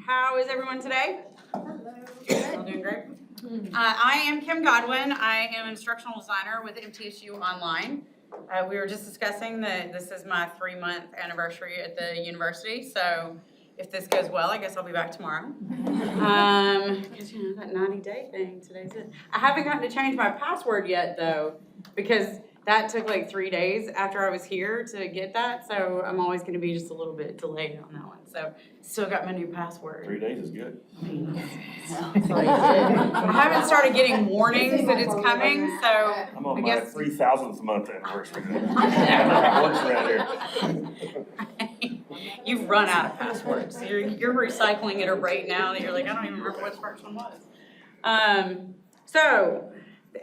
How is everyone today? Hello. All doing great? I am Kim Godwin. I am an instructional designer with MTSU Online. We were just discussing that this is my 3-month anniversary at the university, so if this goes well, I guess I'll be back tomorrow. Because you know, that 90-day thing, today's it. I haven't gotten to change my password yet, though, because that took like 3 days after I was here to get that, so I'm always going to be just a little bit delayed on that one. So, still got my new password. 3 days is good. I haven't started getting warnings that it's coming, so I'm on I my guess 3,000th month anniversary. What's around here? you've run out of passwords. You're recycling at a rate now that you're like, I don't even remember what the first one was.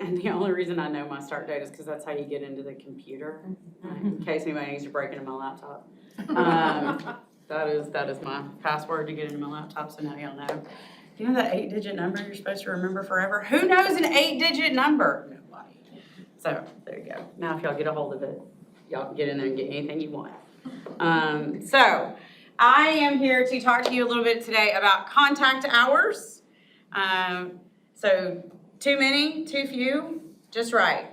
And the only reason I know my start date is because that's how you get into the computer, in case anybody needs to break into my laptop. That is my password to get into my laptop, so now y'all know. You know that 8-digit number you're supposed to remember forever? Who knows an 8-digit number? Nobody. So there you go. Now if y'all get a hold of it, y'all can get in there and get anything you want. So I am here to talk to you a little bit today about contact hours. So too many, too few, just right.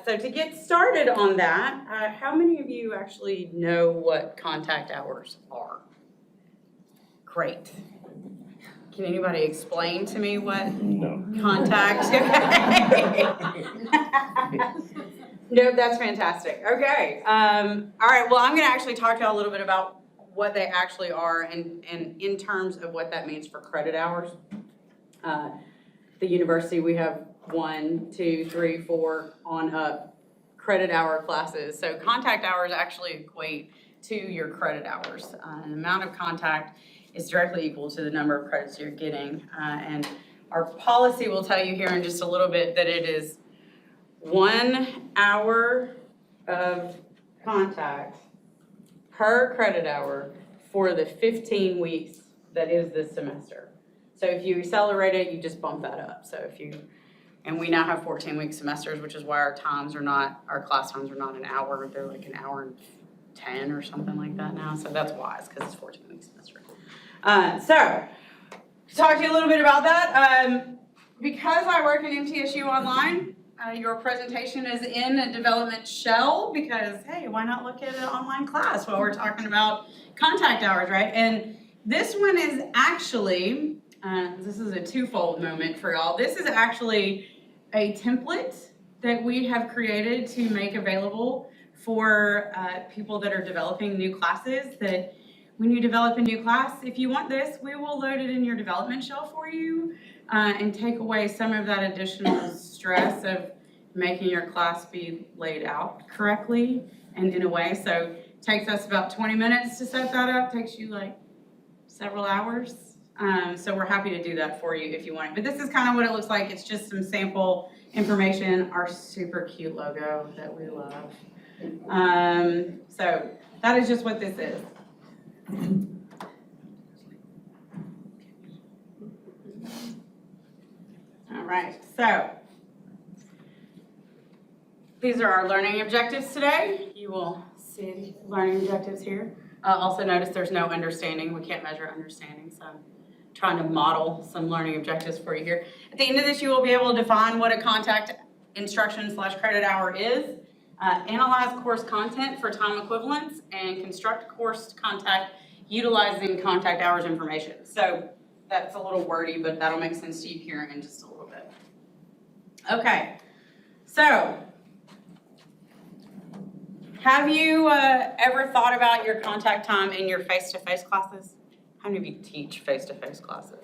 So to get started on that, how many of you actually know what contact hours are? Great. Can anybody explain to me what contact? Nope, that's fantastic. Okay. All right, well, I'm going to actually talk to you a little bit about what they actually are and in terms of what that means for credit hours. The university, we have 1, 2, 3, 4 on up credit hour classes. So contact hours actually equate to your credit hours. The amount of contact is directly equal to the number of credits you're getting. And our policy will tell you here in just a little bit that it is 1 hour of contact per credit hour for the 15 weeks that is this semester. So if you accelerate it, you just bump that up. So and we now have 14-week semesters, which is why our class times are not an hour. They're like an hour and 10 or something like that now. So that's why, it's because it's 14-week semester. So talk to you a little bit about that. Because I work in MTSU Online, your presentation is in a development shell because, hey, why not look at an online class while we're talking about contact hours, right? And this one is actually, this is a twofold moment for y'all. This is actually a template that we have created to make available for people that are developing new classes, that when you develop a new class, if you want this, we will load it in your development shell for you and take away some of that additional stress of making your class be laid out correctly and in a way. So it takes us about 20 minutes to set that up, takes you like several hours. So we're happy to do that for you if you want it. But this is kind of what it looks like. It's just some sample information, our super cute logo that we love. So that is just what this is. All right, so these are our learning objectives today. You will see learning objectives here. Also notice there's no understanding. We can't measure understanding, so I'm trying to model some learning objectives for you here. At the end of this, you will be able to define what a contact instruction/credit hour is, analyze course content for time equivalence, and construct course contact utilizing contact hours information. So that's a little wordy, but that'll make sense to you here in just a little bit. Okay, so have you ever thought about your contact time in your face-to-face classes? How many of you teach face-to-face classes?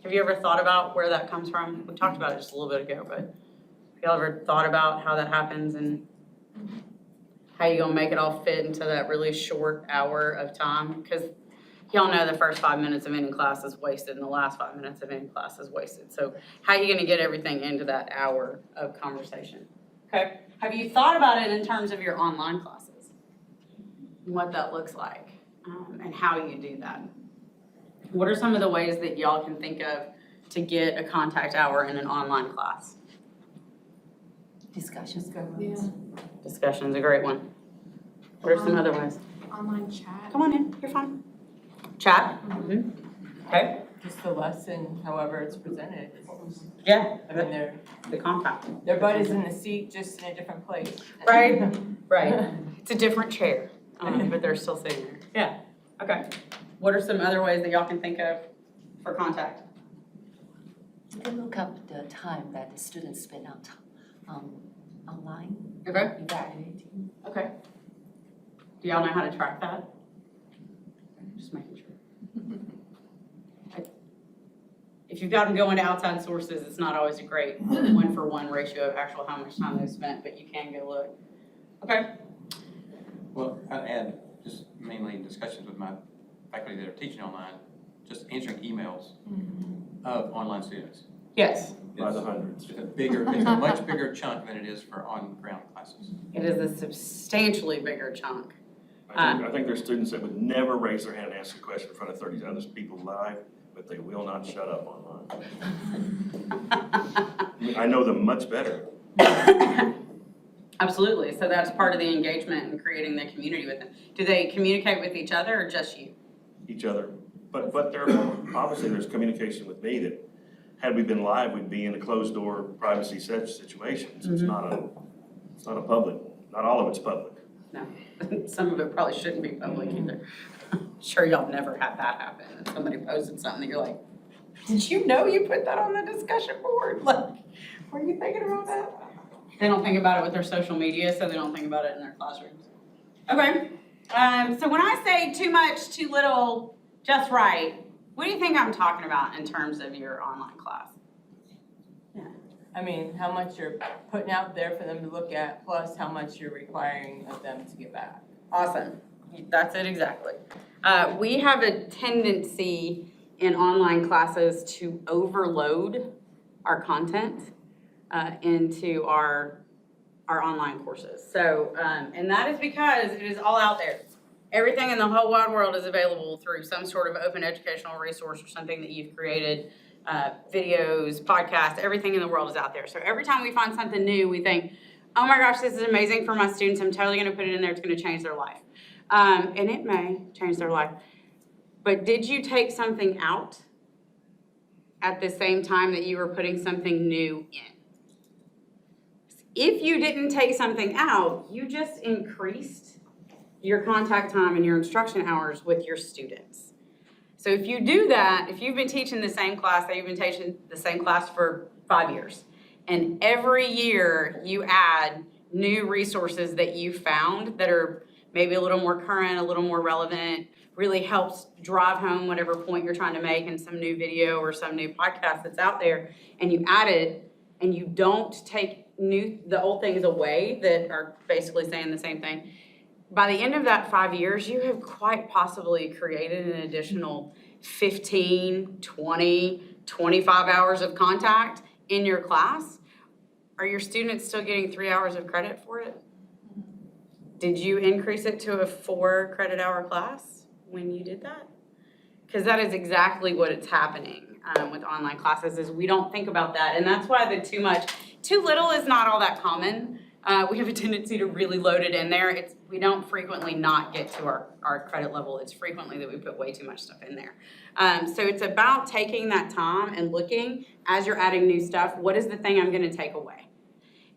Have you ever thought about where that comes from? We talked about it just a little bit ago, but have you ever thought about how that happens and how you gonna make it all fit into that really short hour of time? Because y'all know the first 5 minutes of any class is wasted and the last 5 minutes of any class is wasted. So how are you gonna get everything into that hour of conversation? Okay. Have you thought about it in terms of your online classes? And what that looks like and how you do that? What are some of the ways that y'all can think of to get a contact hour in an online class? Discussions. Yeah. Discussion's a great one. What are some other ways? Online chat. Come on in, you're fine. Chat? Okay, Just the lesson, however it's presented. yeah, I mean, they're, the compound. their butt is in the seat, just in a different place. Right, right. It's a different chair, but they're still sitting there. Yeah, okay. What are some other ways that y'all can think of for contact? You can look up the time that the students spend online Okay, evaluating. okay. Do y'all know how to track that? Just making sure. If you've got them going to outside sources, it's not always a great one-for-one ratio of actual how much time they've spent, but you can go look. Okay, Well, I'd add, just mainly discussions with my faculty that are teaching online, just answering emails of online students. yes, By the hundreds. It's a much bigger chunk than it is for on-ground classes. it is a substantially bigger chunk. I think there's students that would never raise their hand and ask a question in front of 30 other people live, but they will not shut up online. I know them much better. Absolutely, so that's part of the engagement and creating the community with them. Do they communicate with each other or just you? Each other. But there, obviously, there's communication with me that, had we been live, we'd be in a closed door privacy situation. So it's not a public, not all of it's public. No, some of it probably shouldn't be public either. I'm sure y'all never had that happen, and somebody posted something that you're like, did you know you put that on the discussion board? Like, were you thinking about that? They don't think about it with their social media, so they don't think about it in their classrooms. Okay, so when I say too much, too little, just right, what do you think I'm talking about in terms of your online class? I mean, how much you're putting out there for them to look at, plus how much you're requiring of them to get back. Awesome, that's it exactly. We have a tendency in online classes to overload our content into our online courses. So, and that is because it is all out there. Everything in the whole wide world is available through some sort of open educational resource or something that you've created. Videos, podcasts, everything in the world is out there. So every time we find something new, we think, oh my gosh, this is amazing for my students. I'm totally gonna put it in there. It's gonna change their life. And it may change their life. But did you take something out at the same time that you were putting something new in? If you didn't take something out, you just increased your contact time and your instruction hours with your students. So if you do that, if you've been teaching the same class, say you've been teaching the same class for 5 years, and every year you add new resources that you found that are maybe a little more current, a little more relevant, really helps drive home whatever point you're trying to make in some new video or some new podcast that's out there, and you add it, and you don't take the old things away that are basically saying the same thing, by the end of that 5 years, you have quite possibly created an additional 15, 20, 25 hours of contact in your class. Are your students still getting 3 hours of credit for it? Did you increase it to a 4 credit hour class when you did that? Because that is exactly what is happening with online classes, is we don't think about that. And that's why the too little is not all that common. We have a tendency to really load it in there. We don't frequently not get to our credit level. It's frequently that we put way too much stuff in there. So it's about taking that time and looking, as you're adding new stuff, what is the thing I'm gonna take away?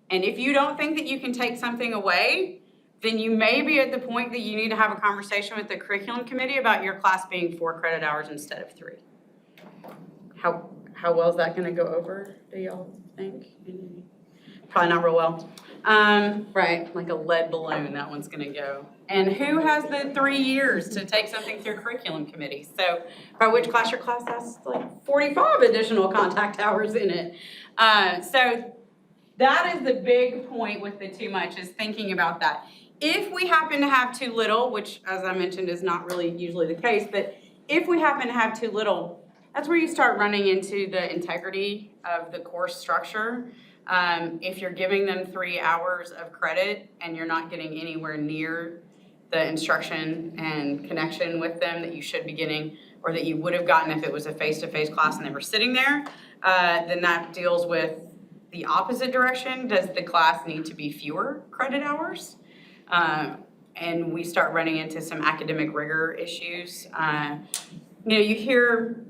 And if you don't think that you can take something away, then you may be at the point that you need to have a conversation with the curriculum committee about your class being 4 credit hours instead of 3. How well is that gonna go over, do y'all think? Probably not real well. Right, like a lead balloon, that one's gonna go. And who has the 3 years to take something through curriculum committee? So by which class your class has like 45 additional contact hours in it. So that is the big point with the too much, is thinking about that. If we happen to have too little, which as I mentioned is not really usually the case, but if we happen to have too little, that's where you start running into the integrity of the course structure. If you're giving them 3 hours of credit and you're not getting anywhere near the instruction and connection with them that you should be getting, or that you would have gotten if it was a face-to-face class and they were sitting there, then that deals with the opposite direction. Does the class need to be fewer credit hours? And and we start running into some academic rigor issues. You hear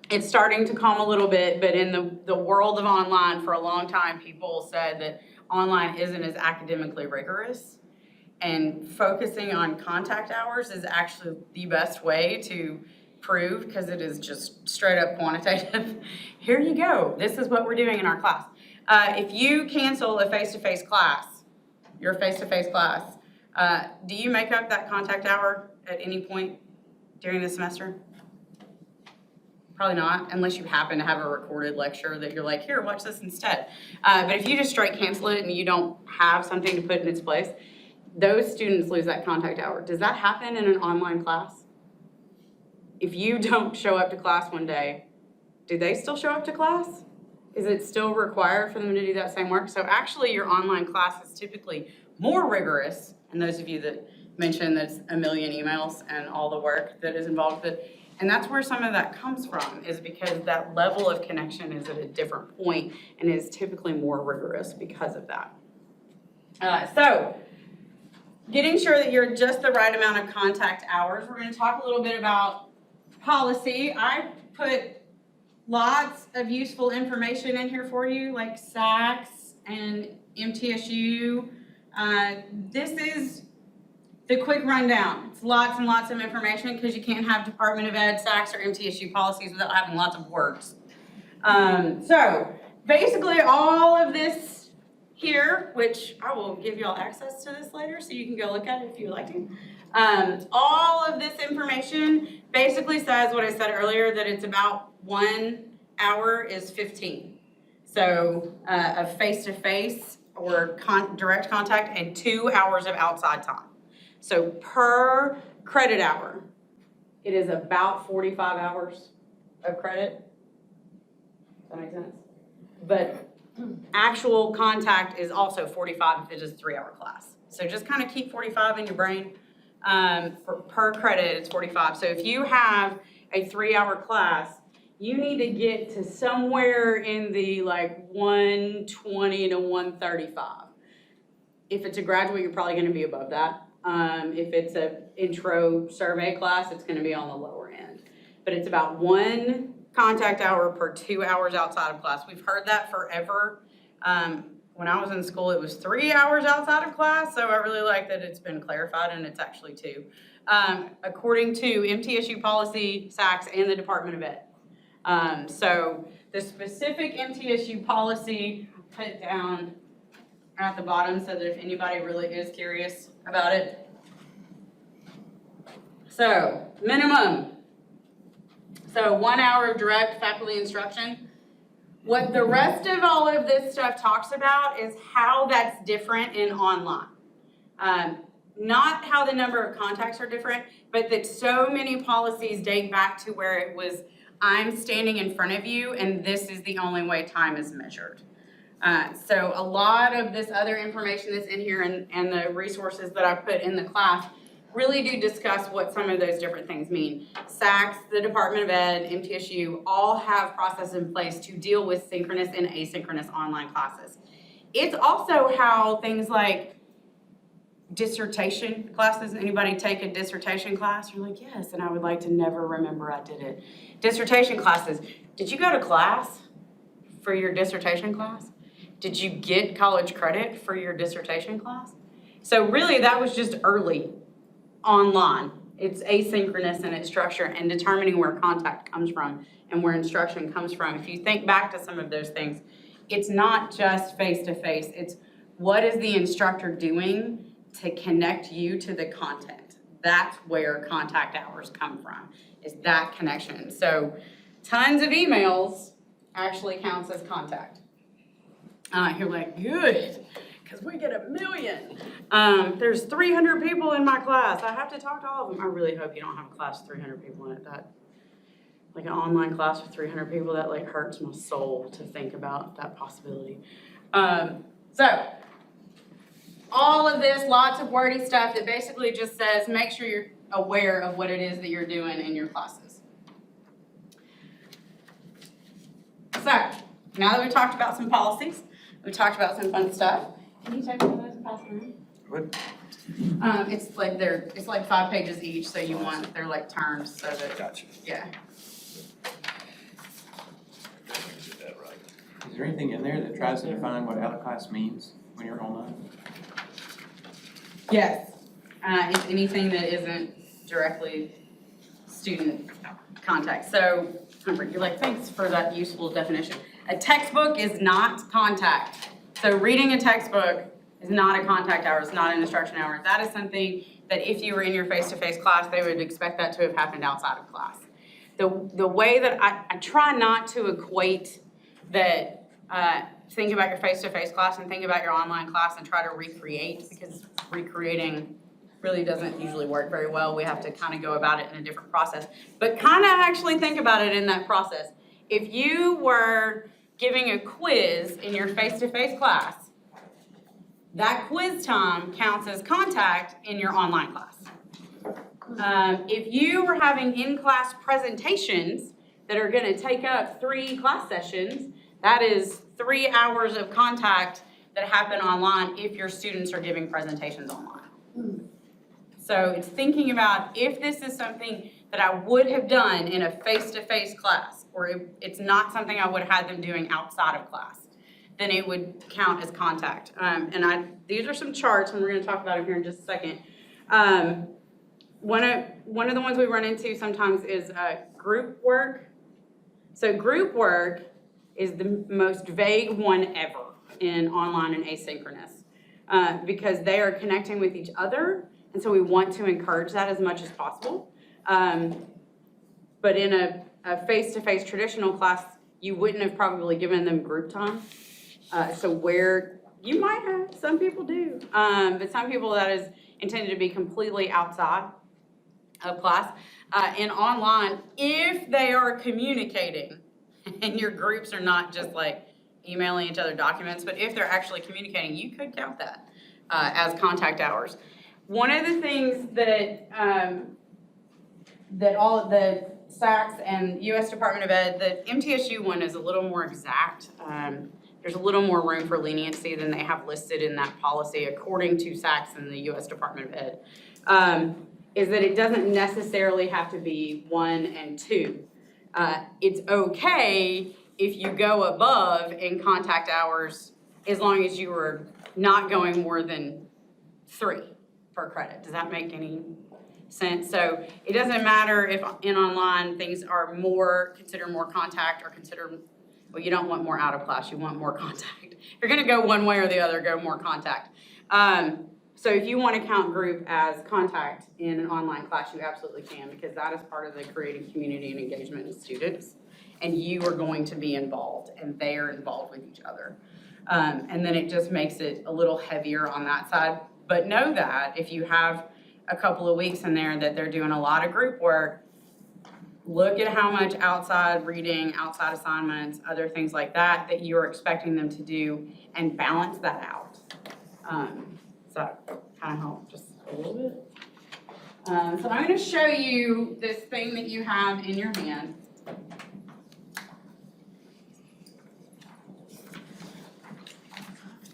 it's starting to calm a little bit, but in the world of online, for a long time, people said that online isn't as academically rigorous. And focusing on contact hours is actually the best way to prove, because it is just straight up quantitative. Here you go. This is what we're doing in our class. If you cancel a face-to-face class, your face-to-face class, do you make up that contact hour at any point during the semester? Probably not, unless you happen to have a recorded lecture that you're like, here, watch this instead. But if you just straight cancel it and you don't have something to put in its place, those students lose that contact hour. Does that happen in an online class? If you don't show up to class one day, do they still show up to class? Is it still required for them to do that same work? So actually your online class is typically more rigorous, and those of you that mentioned that's a million emails and all the work that is involved with it, and that's where some of that comes from, is because that level of connection is at a different point and is typically more rigorous because of that. So getting sure that you're just the right amount of contact hours. We're going to talk a little bit about policy. I put lots of useful information in here for you, like SACS and MTSU. This is the quick rundown. It's lots and lots of information because you can't have Department of Ed, SACS, or MTSU policies without having lots of words. So basically all of this here, which I will give y'all access to this later so you can go look at it if you would like to. All of this information basically says what I said earlier, that it's about 1 hour is 15. So a face-to-face or direct contact, and 2 hours of outside time. So per credit hour, it is about 45 hours of credit. Does that make sense? But actual contact is also 45 if it is a 3-hour class. So just kind of keep 45 in your brain. Per credit, it's 45. So if you have a 3-hour class, you need to get to somewhere in the like 120 to 135. If it's a graduate, you're probably going to be above that. If it's an intro survey class, it's going to be on the lower end. But it's about 1 contact hour per 2 hours outside of class. We've heard that forever. When I was in school, it was 3 hours outside of class, so I really like that it's been clarified and it's actually 2. According to MTSU policy, SACS, and the Department of Ed. So the specific MTSU policy put down at the bottom so that if anybody really is curious about it. So minimum. So 1 hour of direct faculty instruction. What the rest of all of this stuff talks about is how that's different in online. Not how the number of contacts are different, but that so many policies date back to where it was, I'm standing in front of you and this is the only way time is measured. So a lot of this other information that's in here and the resources that I put in the class really do discuss what some of those different things mean. SACS, the Department of Ed, MTSU, all have processes in place to deal with synchronous and asynchronous online classes. It's also how things like dissertation classes, anybody take a dissertation class? You're like, yes, and I would like to never remember I did it. Dissertation classes, did you go to class for your dissertation class? Did you get college credit for your dissertation class? So really that was just early online. It's asynchronous in its structure and determining where contact comes from and where instruction comes from. If you think back to some of those things, it's not just face-to-face. It's what is the instructor doing to connect you to the content. That's where contact hours come from, is that connection. So tons of emails actually counts as contact. You're like, good, because we get 1 million. There's 300 people in my class. I have to talk to all of them. I really hope you don't have a class with 300 people in it. That, like an online class with 300 people, that like hurts my soul to think about that possibility. So all of this, lots of wordy stuff that basically just says make sure you're aware of what it is that you're doing in your classes. So now that we've talked about some policies, we talked about some fun stuff. Can you take one of those and pass them around? What? It's like 5 pages each, so they're like terms, so that, Gotcha. yeah. Get that right. Is there anything in there that tries to define what out of class means when you're online? Yes. It's anything that isn't directly student contact. So, you're like, thanks for that useful definition. A textbook is not contact. So reading a textbook is not a contact hour, it's not an instruction hour. That is something that if you were in your face-to-face class, they would expect that to have happened outside of class. The way that I try not to equate that, think about your face-to-face class and think about your online class and try to recreate, because recreating really doesn't usually work very well. We have to kind of go about it in a different process. But kind of actually think about it in that process. If you were giving a quiz in your face-to-face class, that quiz time counts as contact in your online class. If you were having in-class presentations that are going to take up 3 class sessions, that is 3 hours of contact that happen online if your students are giving presentations online. So it's thinking about if this is something that I would have done in a face-to-face class, or if it's not something I would have had them doing outside of class, then it would count as contact. These are some charts, and we're going to talk about them here in just a second. One of the ones we run into sometimes is group work. So group work is the most vague one ever in online and asynchronous, because they are connecting with each other, and so we want to encourage that as much as possible. But in a face-to-face traditional class, you wouldn't have probably given them group time. So where you might have, some people do, but some people that is intended to be completely outside of class. In online, if they are communicating, and your groups are not just like emailing each other documents, but if they're actually communicating, you could count that as contact hours. One of the things that that all of the SACs and U.S. Department of Ed, the MTSU one is a little more exact. There's a little more room for leniency than they have listed in that policy, according to SACs and the U.S. Department of Ed, is that it doesn't necessarily have to be 1 and 2. It's okay if you go above in contact hours as long as you are not going more than 3 per credit. Does that make any sense? So it doesn't matter if in online things are consider more contact, or consider, well, you don't want more out of class, you want more contact. You're gonna go one way or the other, go more contact. So if you want to count group as contact in an online class, you absolutely can, because that is part of the creating community and engagement with students. And you are going to be involved, and they are involved with each other. And then it just makes it a little heavier on that side. But know that if you have a couple of weeks in there that they're doing a lot of group work, look at how much outside reading, outside assignments, other things like that you're expecting them to do, and balance that out. So that kind of help just a little bit. So I'm going to show you this thing that you have in your hand.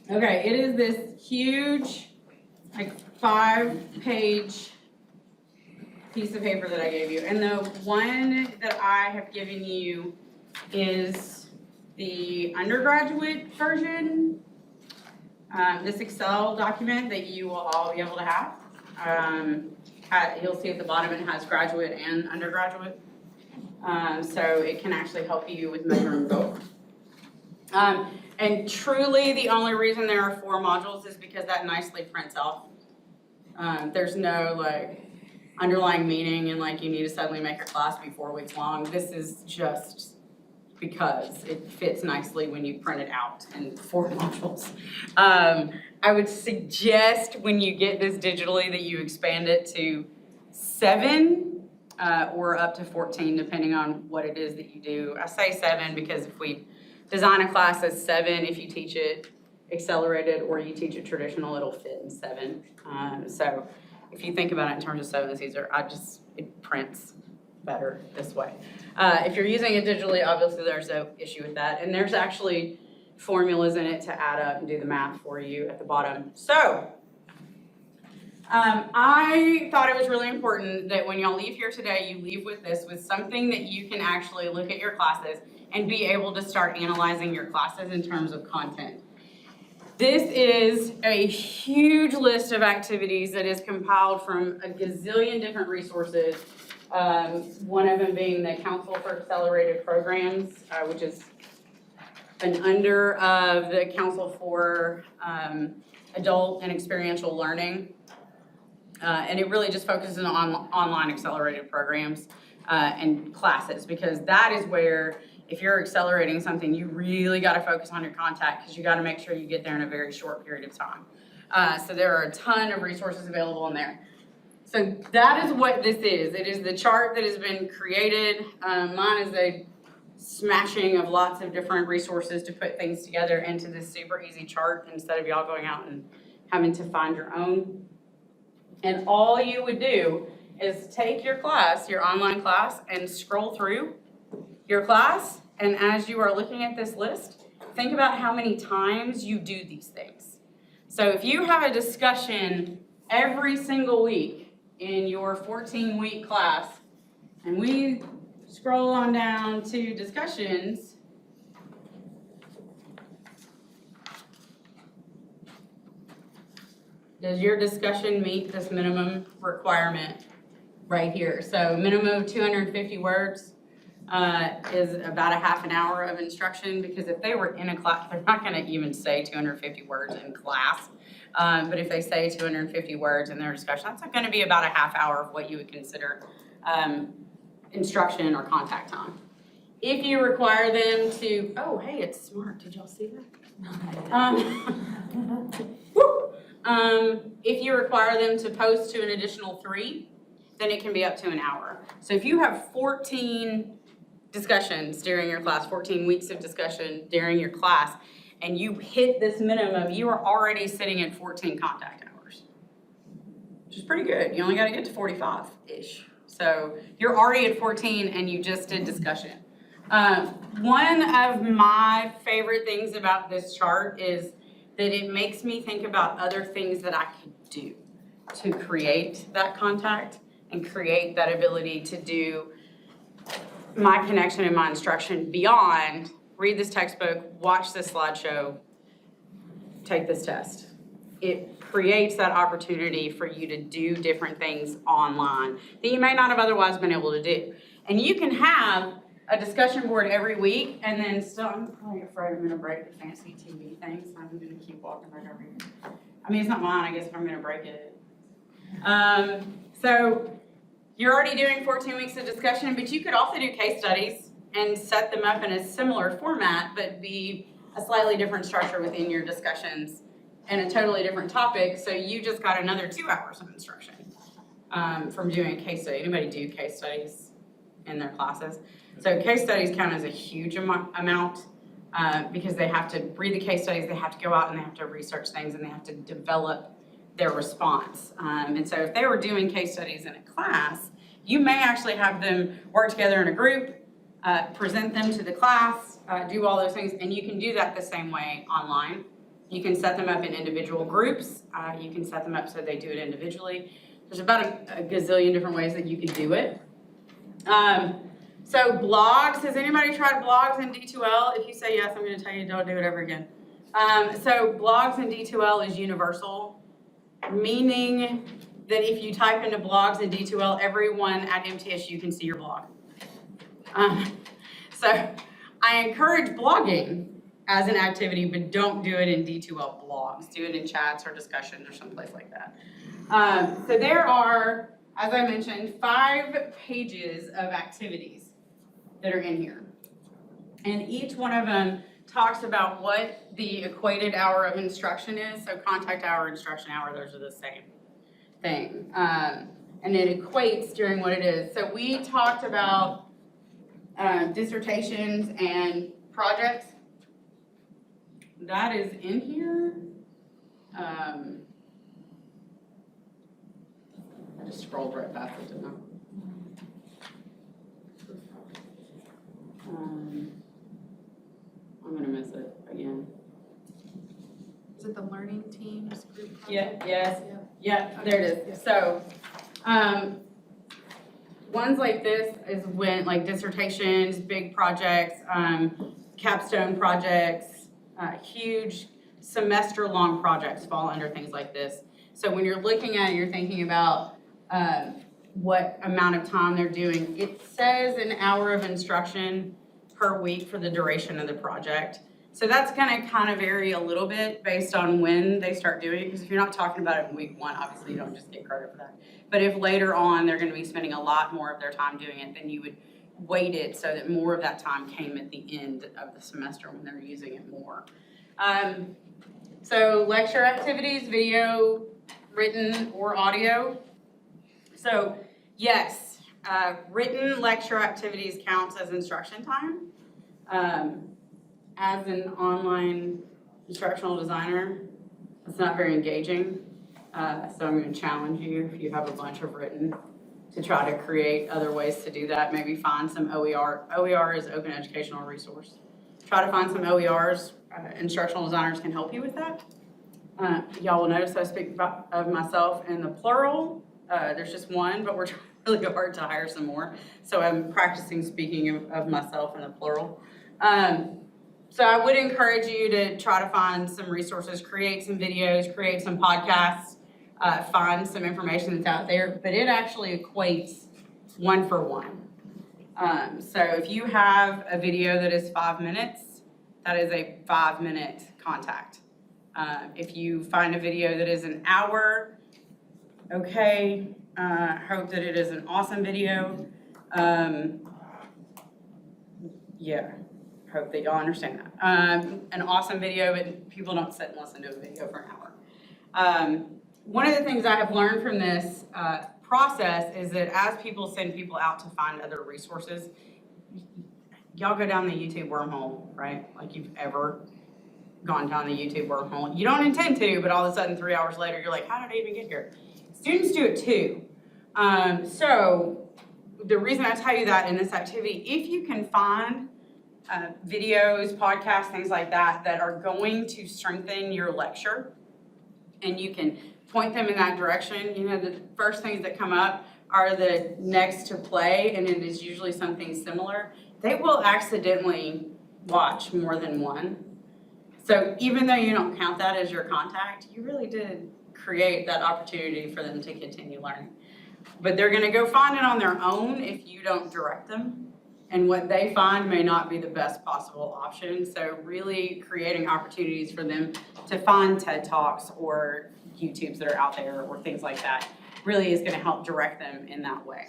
Okay, it is this huge, like 5-page piece of paper that I gave you. And the one that I have given you is the undergraduate version. This Excel document that you will all be able to have. You'll see at the bottom it has graduate and undergraduate. So it can actually help you with measuring both. And truly the only reason there are 4 modules is because that nicely prints off. There's no like underlying meaning and like you need to suddenly make your class be 4 weeks long. This is just because it fits nicely when you print it out in 4 modules. I would suggest when you get this digitally that you expand it to 7 or up to 14, depending on what it is that you do. I say 7 because if we design a class as 7, if you teach it accelerated or you teach it traditional, it'll fit in 7. So if you think about it in terms of 7, it's easier. It prints better this way. If you're using it digitally, obviously there's no issue with that. And there's actually formulas in it to add up and do the math for you at the bottom. So I thought it was really important that when y'all leave here today, you leave with this, with something that you can actually look at your classes and be able to start analyzing your classes in terms of content. This is a huge list of activities that is compiled from a gazillion different resources. One of them being the Council for Accelerated Programs, which is an under of the Council for Adult and Experiential Learning. And it really just focuses on online accelerated programs and classes, because that is where, if you're accelerating something, you really got to focus on your content, because you got to make sure you get there in a very short period of time. So there are a ton of resources available in there. So that is what this is. It is the chart that has been created. Mine is a smashing of lots of different resources to put things together into this super easy chart, instead of y'all going out and having to find your own. And all you would do is take your class, your online class, and scroll through your class. And as you are looking at this list, think about how many times you do these things. So if you have a discussion every single week in your 14-week class, and we scroll on down to discussions, does your discussion meet this minimum requirement right here? So minimum of 250 words is about a half an hour of instruction, because if they were in a class, they're not gonna even say 250 words in class. But if they say 250 words in their discussion, that's gonna be about a half hour of what you would consider instruction or contact time. If you require them to, oh, hey, it's smart, did y'all see that? If you require them to post to an additional 3, then it can be up to an hour. So if you have 14 discussions during your class, 14 weeks of discussion during your class, and you hit this minimum, you are already sitting at 14 contact hours, which is pretty good. You only got to get to 45-ish. So you're already at 14 and you just did discussion. One of my favorite things about this chart is that it makes me think about other things that I could do to create that contact and create that ability to do my connection and my instruction beyond read this textbook, watch this slideshow, take this test. It creates that opportunity for you to do different things online that you may not have otherwise been able to do. And you can have a discussion board every week, and then still, I'm probably afraid I'm gonna break the fancy TV thing, so I'm gonna keep walking back over here. I mean, it's not mine, I guess, if I'm gonna break it. So you're already doing 14 weeks of discussion, but you could also do case studies and set them up in a similar format, but be a slightly different structure within your discussions and a totally different topic. So you just got another 2 hours of instruction from doing a case study. Anybody do case studies in their classes? So case studies count as a huge amount because they have to read the case studies, they have to go out and they have to research things, and they have to develop their response. And so if they were doing case studies in a class, you may actually have them work together in a group, present them to the class, do all those things, and you can do that the same way online. You can set them up in individual groups. You can set them up so they do it individually. There's about a gazillion different ways that you can do it. So blogs, has anybody tried blogs in D2L? If you say yes, I'm gonna tell you don't do it ever again. So blogs in D2L is universal, meaning that if you type into blogs in D2L, everyone at MTSU can see your blog. So I encourage blogging as an activity, but don't do it in D2L blogs. Do it in chats or discussions or someplace like that. So there are, as I mentioned, 5 pages of activities that are in here. And each one of them talks about what the equated hour of instruction is. So contact hour, instruction hour, those are the same thing. And it equates during what it is. So we talked about dissertations and projects. That is in here. I just scrolled right past it, didn't I? I'm gonna miss it again. Is it the learning teams group project? Yeah, yes. Yeah. Yeah, there it is. So, ones like this is when, like dissertations, big projects, capstone projects, huge semester-long projects fall under things like this. So when you're looking at it, you're thinking about what amount of time they're doing. It says an hour of instruction per week for the duration of the project. So that's gonna kind of vary a little bit based on when they start doing it, because if you're not talking about it in week one, obviously you don't just get credit for that. But if later on, they're gonna be spending a lot more of their time doing it, then you would weight it so that more of that time came at the end of the semester when they're using it more. So lecture activities, video, written, or audio. So yes, written lecture activities counts as instruction time. As an online instructional designer, it's not very engaging. So I'm gonna challenge you, if you have a bunch of written, to try to create other ways to do that. Maybe find some OER. OER is Open Educational Resource. Try to find some OERs. Instructional designers can help you with that. Y'all will notice I speak of myself in the plural. There's just one, but we're trying really hard to hire some more. So I'm practicing speaking of myself in the plural. So I would encourage you to try to find some resources, create some videos, create some podcasts, find some information that's out there, but it actually equates 1 for 1. So if you have a video that is 5 minutes, that is a 5-minute contact. If you find a video that is an hour, okay, hope that it is an awesome video. Yeah. Hope that y'all understand that. An awesome video, but people don't sit and listen to a video for an hour. One of the things I have learned from this process is that as people send people out to find other resources, y'all go down the YouTube wormhole, right? Like you've ever gone down the YouTube wormhole. You don't intend to, but all of a sudden 3 hours later, you're like, how did I even get here? Students do it too. So the reason I tell you that in this activity, if you can find videos, podcasts, things like that, that are going to strengthen your lecture, and you can point them in that direction. You know, the first things that come up are the next to play, and it is usually something similar. They will accidentally watch more than one. So even though you don't count that as your contact, you really did create that opportunity for them to continue learning. But they're gonna go find it on their own if you don't direct them. And what they find may not be the best possible option. So really creating opportunities for them to find TED Talks or YouTubes that are out there or things like that really is gonna help direct them in that way.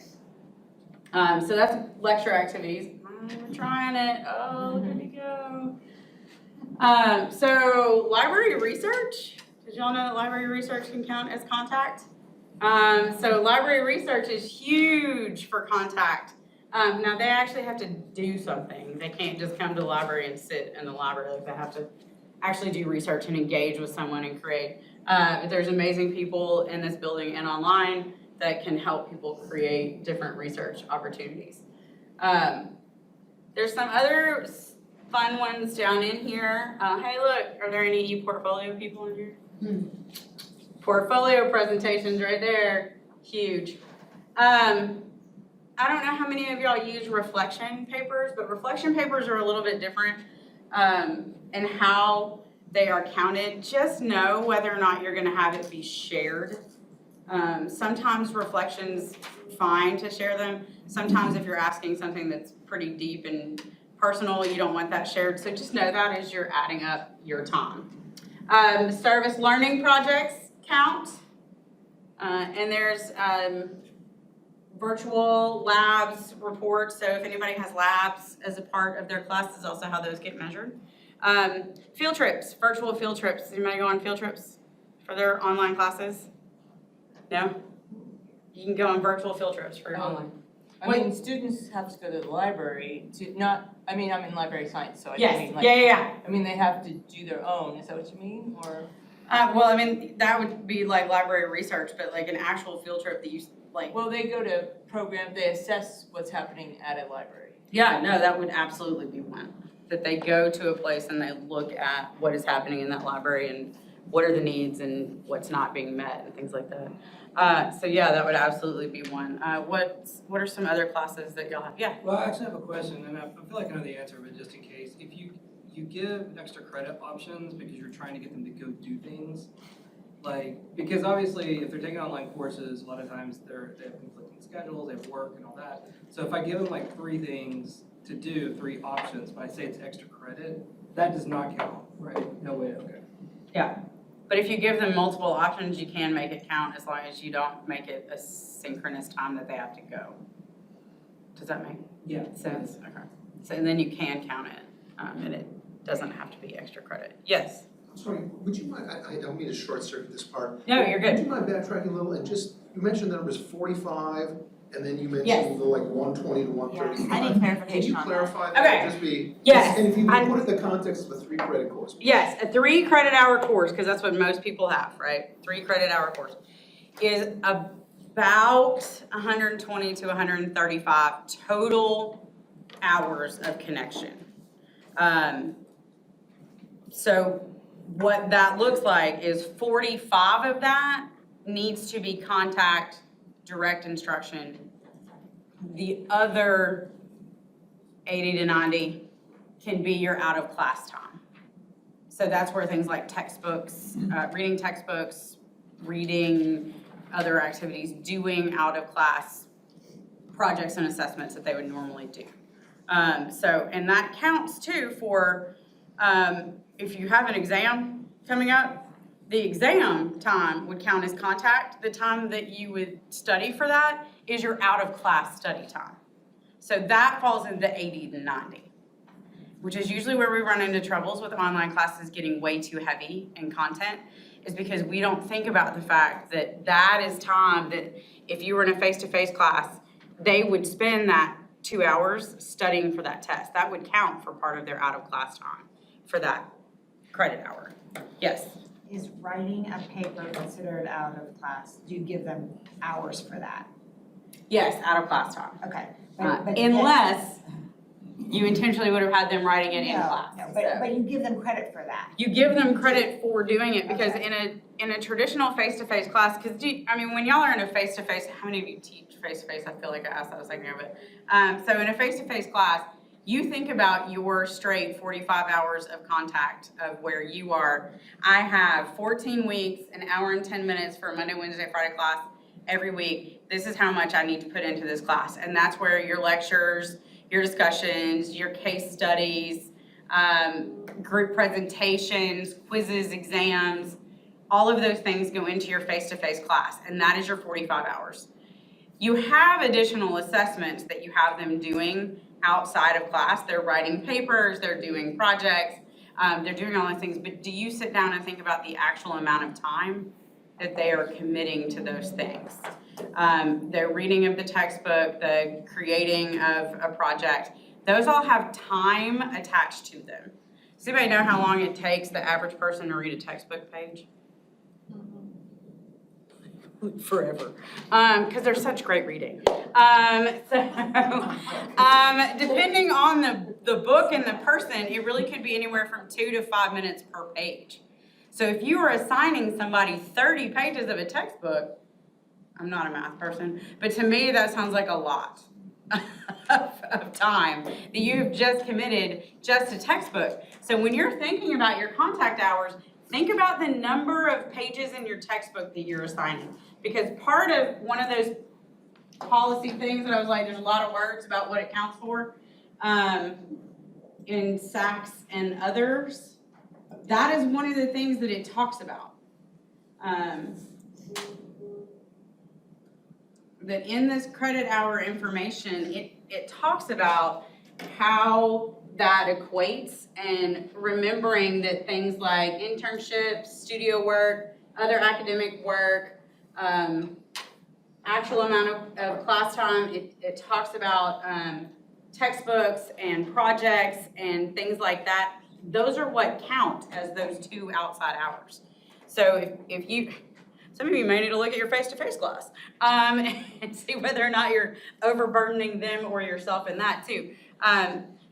So that's lecture activities. We're trying it. Oh, look at me go. So library research. Did y'all know that library research can count as contact? So library research is huge for contact. Now they actually have to do something. They can't just come to the library and sit in the library. Like they have to actually do research and engage with someone and create. There's amazing people in this building and online that can help people create different research opportunities. There's some other fun ones down in here. Hey, look, are there any e-portfolio people in here? Portfolio presentations right there, huge. I don't know how many of y'all use reflection papers, but reflection papers are a little bit different in how they are counted. Just know whether or not you're gonna have it be shared. Sometimes reflections, fine to share them. Sometimes if you're asking something that's pretty deep and personal, you don't want that shared. So just know that as you're adding up your time. Service learning projects count. And there's virtual labs reports. So if anybody has labs as a part of their class, is also how those get measured. Field trips, virtual field trips. Does anybody go on field trips for their online classes? No? You can go on virtual field trips for your online. I mean, students have to go to the library to not, I mean, I'm in library science, so I Yes, mean, like, yeah. I mean, they have to do their own, is that what you mean, or? Well, I mean, that would be like library research, but like an actual field trip that you, like. Well, they go to program, they assess what's happening at a library. Yeah, no, that would absolutely be one. That they go to a place and they look at what is happening in that library and what are the needs and what's not being met and things like that. So yeah, that would absolutely be one. What are some other classes that y'all have? Yeah. Well, I actually have a question, and I feel like I know the answer, but just in case, if you give extra credit options because you're trying to get them to go do things, because obviously if they're taking online courses, a lot of times they have conflicting schedules, they have work and all that. So if I give them like 3 things to do, 3 options, but I say it's extra credit, that does not count, right? No way, okay. Yeah, but if you give them multiple options, you can make it count as long as you don't make it a synchronous time that they have to go. Does that make sense? Okay. So, and then you can count it, and it doesn't have to be extra credit. Yes? I'm sorry, would you mind, I don't mean to short circuit this part. No, you're Would good. you mind backtracking a little and just, you mentioned there was 45 and then you Yes. mentioned the like 120 to 135. Yeah, I need clarification Could you on that. clarify that? Okay. Just be. Yes, And if you I- could put it in the context of a 3 credit course. Yes, a 3 credit hour course, because that's what most people have, right? 3 credit hour course is about 120 to 135 total hours of connection. So what that looks like is 45 of that needs to be contact, direct instruction. The other 80 to 90 can be your out of class time. So that's where things like textbooks, reading textbooks, reading other activities, doing out of class projects and assessments that they would normally do. And that counts too for, if you have an exam coming up, the exam time would count as contact. The time that you would study for that is your out of class study time. So that falls into 80 to 90, which is usually where we run into troubles with online classes getting way too heavy in content, is because we don't think about the fact that that is time that if you were in a face-to-face class, they would spend that 2 hours studying for that test. That would count for part of their out of class time for that credit hour. Yes? Is writing a paper considered out of class? Do you give them hours for that? Yes, out of class time. Okay. Unless you intentionally would have had them writing it in class. No, So but you give them credit for that. you give them credit for doing it because in a traditional face-to-face class, because when y'all are in a face-to-face, how many of you teach face-to-face? I feel like I asked that a second ago, but so in a face-to-face class, you think about your straight 45 hours of contact of where you are. I have 14 weeks, an hour and 10 minutes for a Monday, Wednesday, Friday class every week. This is how much I need to put into this class. And that's where your lectures, your discussions, your case studies, group presentations, quizzes, exams, all of those things go into your face-to-face class, and that is your 45 hours. You have additional assessments that you have them doing outside of class. They're writing papers, they're doing projects, they're doing all those things, but do you sit down and think about the actual amount of time that they are committing to those things? The reading of the textbook, the creating of a project, those all have time attached to them. Does anybody know how long it takes the average person to read a textbook page? Forever, because they're such great reading. Depending on the book and the person, it really could be anywhere from 2 to 5 minutes per page. So if you are assigning somebody 30 pages of a textbook, I'm not a math person, but to me that sounds like a lot of time that you've just committed just to textbook. So when you're thinking about your contact hours, think about the number of pages in your textbook that you're assigning. Because part of one of those policy things that I was like, there's a lot of words about what it counts for, in SACS and others, that is one of the things that it talks about. That in this credit hour information, it talks about how that equates and remembering that things like internships, studio work, other academic work, actual amount of class time, it talks about textbooks and projects and things like that. Those are what count as those 2 outside hours. So if you, some of you may need to look at your face-to-face class and see whether or not you're overburdening them or yourself in that too.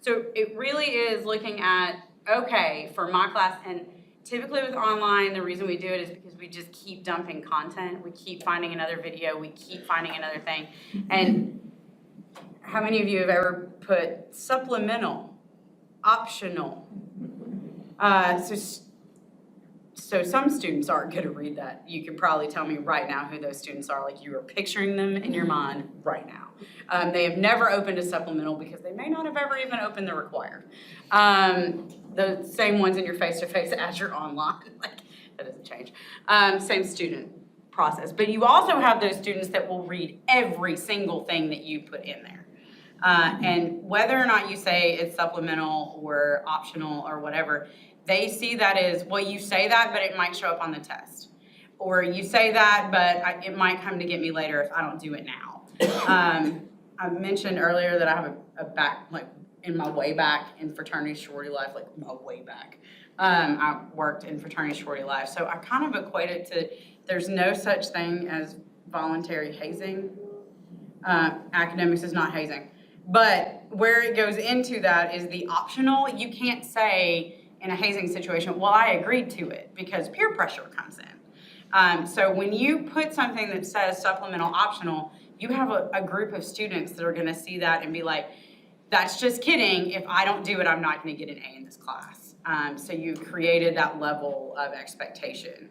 So it really is looking at, okay, for my class, and typically with online, the reason we do it is because we just keep dumping content. We keep finding another video, we keep finding another thing. And how many of you have ever put supplemental, optional? So some students aren't gonna read that. You could probably tell me right now who those students are, like you are picturing them in your mind right now. They have never opened a supplemental because they may not have ever even opened the required. The same ones in your face-to-face as your online, like, that doesn't change. Same student process. But you also have those students that will read every single thing that you put in there. And whether or not you say it's supplemental or optional or whatever, they see that as, well, you say that, but it might show up on the test. Or you say that, but it might come to get me later if I don't do it now. I mentioned earlier that I have a back, like in my way back in fraternity sorority life, like my way back. I worked in fraternity sorority life. So I kind of equate it to, there's no such thing as voluntary hazing. Academics is not hazing. But where it goes into that is the optional. You can't say in a hazing situation, well, I agreed to it, because peer pressure comes in. So when you put something that says supplemental optional, you have a group of students that are gonna see that and be like, that's just kidding. If I don't do it, I'm not gonna get an A in this class. So you've created that level of expectation.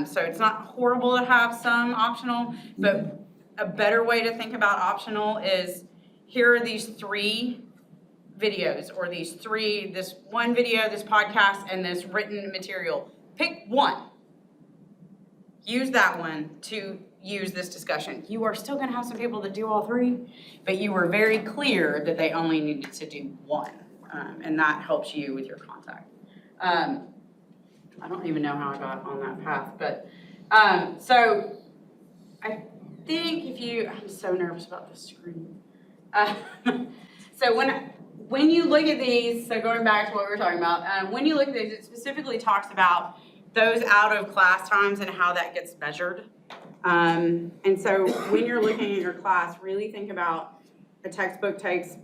So it's not horrible to have some optional, but a better way to think about optional is, here are these 3 videos, or this one video, this podcast, and this written material. Pick one. Use that one to use this discussion. You are still gonna have some people that do all 3, but you were very clear that they only needed to do one, and that helps you with your contact. I don't even know how I got on that path, but, so I think I'm so nervous about this screen. So when you look at these, so going back to what we were talking about, when you look at these, it specifically talks about those out of class times and how that gets measured. And so when you're looking at your class, really think about a textbook takes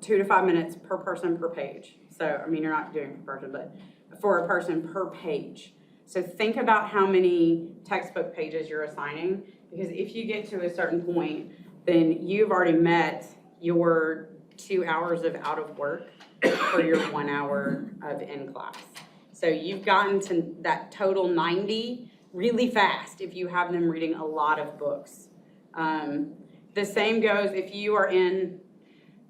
2 to 5 minutes per person per page. So, I mean, you're not doing per person, but for a person per page. So think about how many textbook pages you're assigning, because if you get to a certain point, then you've already met your 2 hours of out of work for your 1 hour of in class. So you've gotten to that total 90 really fast if you have them reading a lot of books. The same goes if you are in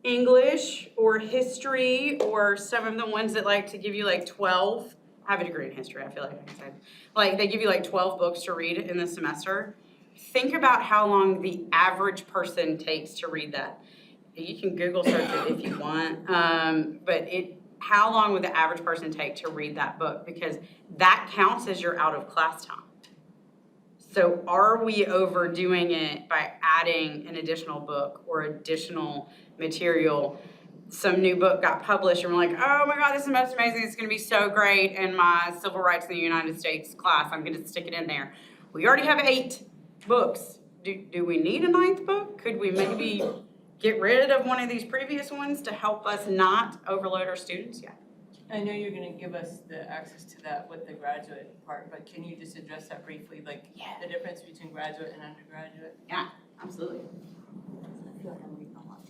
English or history, or some of the ones that like to give you like 12. I have a degree in history, I feel like I can say. Like they give you like 12 books to read in the semester. Think about how long the average person takes to read that. You can Google search it if you want, but how long would the average person take to read that book? Because that counts as your out of class time. So are we overdoing it by adding an additional book or additional material? Some new book got published and we're like, oh my God, this is most amazing. It's gonna be so great in my civil rights in the United States class. I'm gonna stick it in there. We already have 8 books. Do we need a 9th book? Could we maybe get rid of one of these previous ones to help us not overload our students? Yeah. I know you're gonna give us the access to that with the graduate part, but can you just address that briefly, like the difference between graduate and undergraduate? Yeah, absolutely. I feel like I'm reading a lot.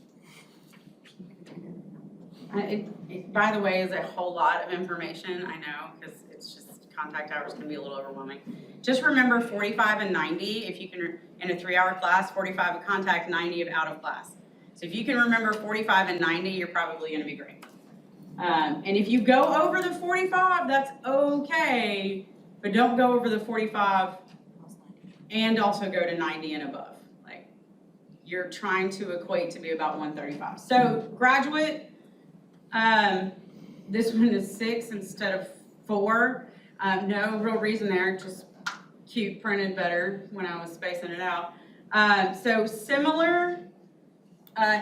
It, by the way, is a whole lot of information, I know, because it's just contact hours can be a little overwhelming. Just remember 45 and 90, if you can, in a 3-hour class, 45 of contact, 90 of out of class. So if you can remember 45 and 90, you're probably gonna be great. And if you go over the 45, that's okay, but don't go over the 45 and also go to 90 and above. Like, you're trying to equate to be about 135. So graduate, this one is 6 instead of 4. No real reason there, just cute, printed better when I was spacing it out. So similar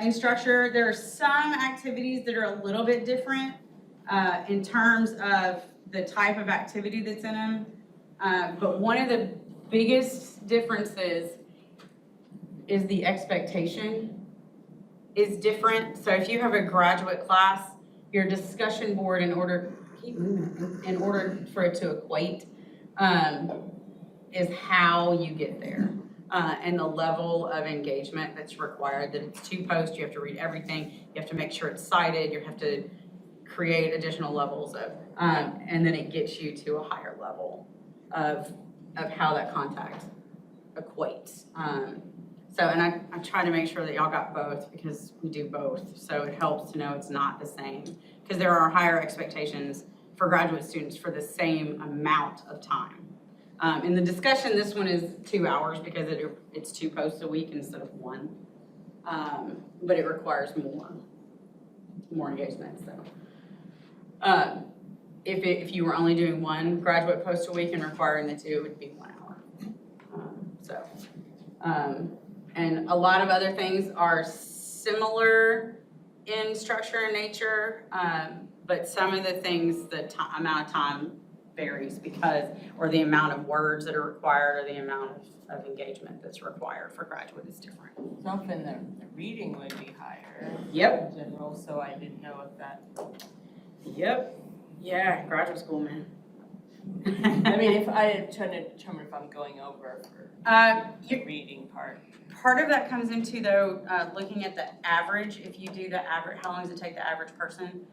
in structure, there are some activities that are a little bit different in terms of the type of activity that's in them. But one of the biggest differences is the expectation is different. So if you have a graduate class, your discussion board, in order, in order for it to equate, is how you get there. And the level of engagement that's required, that it's 2 posts, you have to read everything, you have to make sure it's cited, you have to create additional levels of, and then it gets you to a higher level of how that contact equates. So, and I try to make sure that y'all got both, because we do both, so it helps to know it's not the same. Because there are higher expectations for graduate students for the same amount of time. In the discussion, this one is 2 hours because it's 2 posts a week instead of 1. But it requires more engagement, so. If you were only doing 1 graduate post a week and requiring the 2, it would be 1 hour. And a lot of other things are similar in structure and nature, but some of the things, the amount of time varies or the amount of words that are required, or the amount of engagement that's required for graduate is different. So often the reading would be higher. Yep. In general, so I didn't know if that. Yep. Yeah, graduate school, man. I mean, if I'm trying to determine if I'm going over for the reading part. Part of that comes into, though, looking at the average. If you do the average, how long does it take the average person?